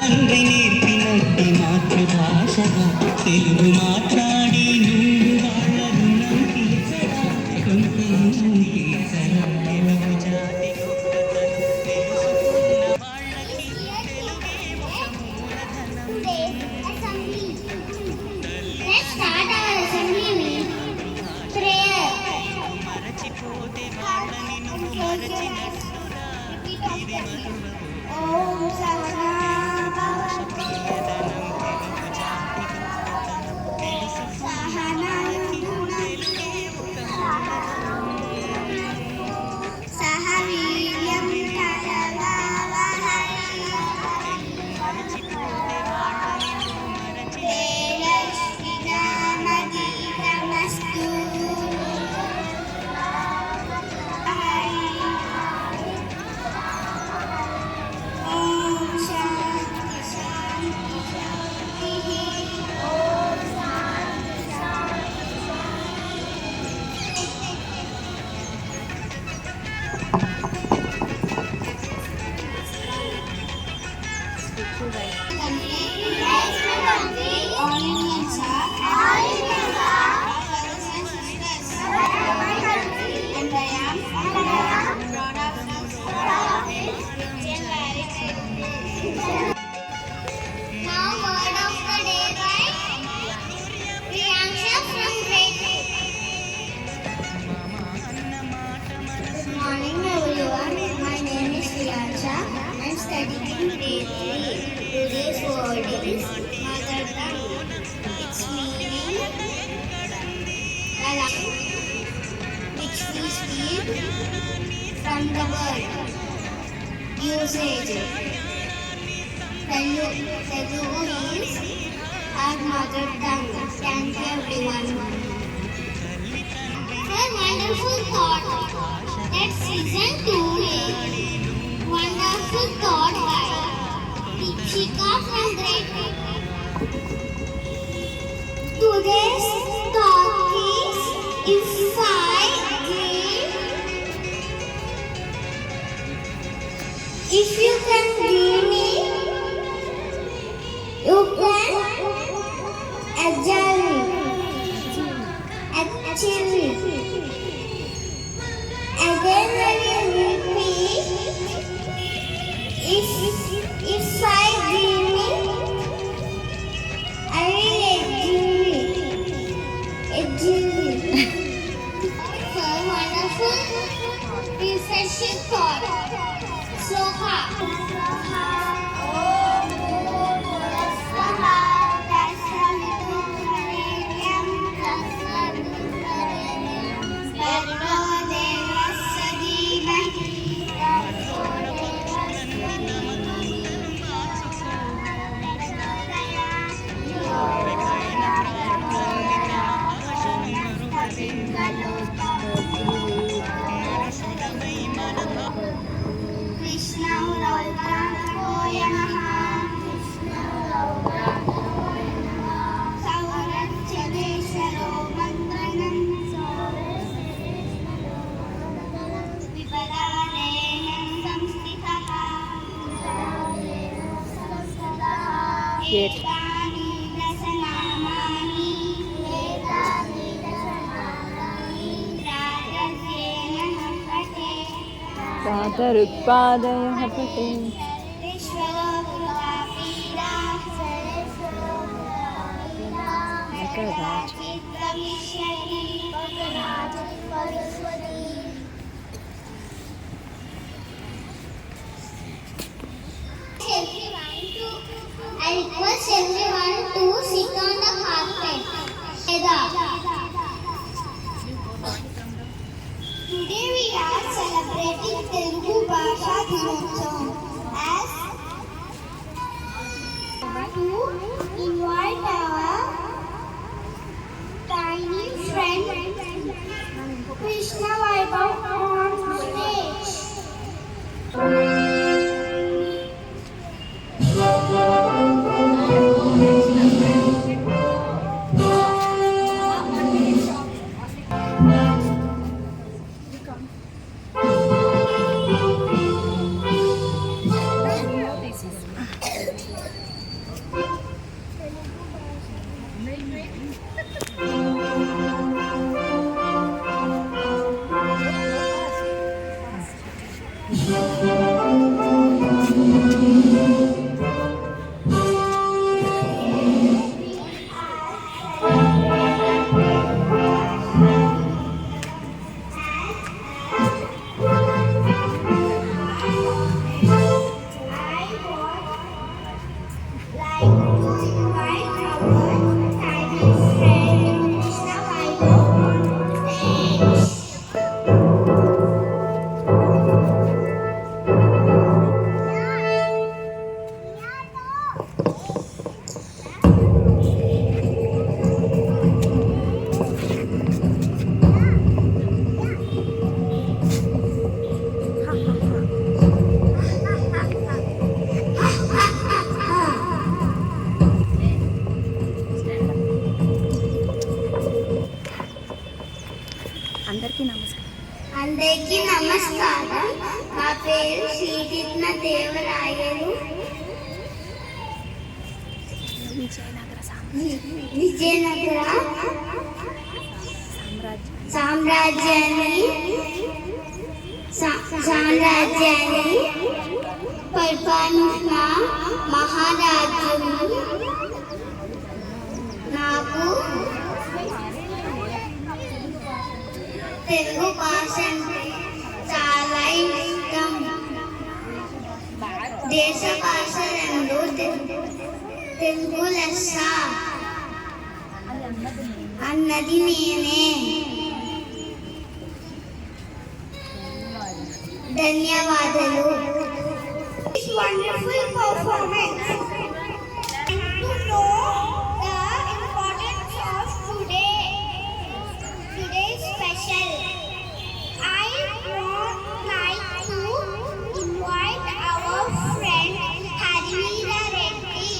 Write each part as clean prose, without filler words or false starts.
తండ్రి నేర్పినట్టి మాతృభాషగా తెలుగు మాట్లాడి నువ్వు వాళ్ళ రుణం తీర్చరా కొంచెం తీర్చరా తెలుగు జాతి గొప్పతనం తెలుసుకున్న వాళ్ళకి తెలుగే ఒక మూలధనం. మరచిపోతే వాళ్ళని నువ్వు మరచినట్టురా ఇది మధురము. Studying grade 3. Today's word is mother tongue. Its meaning, which we speak from the word. Usage. Telugu is our mother tongue. Thank you everyone. A wonderful thought. That's season 2. Wonderful thought by Deepshika from grade 2. Today's thought is if you can give me, you can achieve me. Again when you repeat, if I dream it, I will achieve it. For wonderful, refreshing thought. Sloka. प्रातरुत्पादयः पटे I request everyone to sit on the carpet. Today we are celebrating Telugu Bhasha Dinotsavam as to invite our tiny friend Krishna Vaibhav on stage. అందరికీ నమస్కారం. నా పేరు శ్రీకృష్ణ దేవరాయలు. విజయనగర సామ్రాజ్యాన్ని పరిపాలించిన మహారాజులు. నాకు తెలుగు భాష అంటే చాలా ఇష్టం. దేశ భాషలందు తెలుగు లెస్స అన్నది నేనే. ధన్యవాదాలు. Wonderful performance. To know the importance of today's special, I would like to invite our friend Harveera Reddy.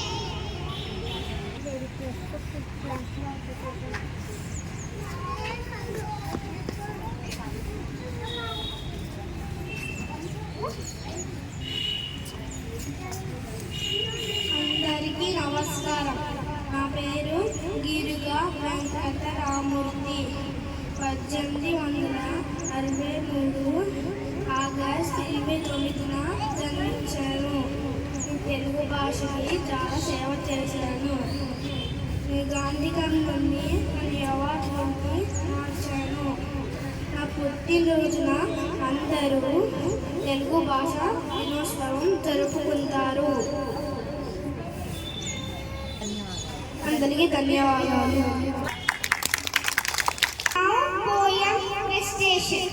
అందరికీ నమస్కారం. నా పేరు గిరుగా వెంకటరామూర్తి. 1863 ఆగస్టు 29న జన్మించాను. తెలుగు భాషకి చాలా సేవ చేశాను. గాంధీ గారి నుండి కొన్ని అవార్డులని మార్చాను. నా పుట్టినరోజున అందరూ తెలుగు భాష దినోత్సవం జరుపుకుంటారు. అందరికీ ధన్యవాదాలు. Poem recitation.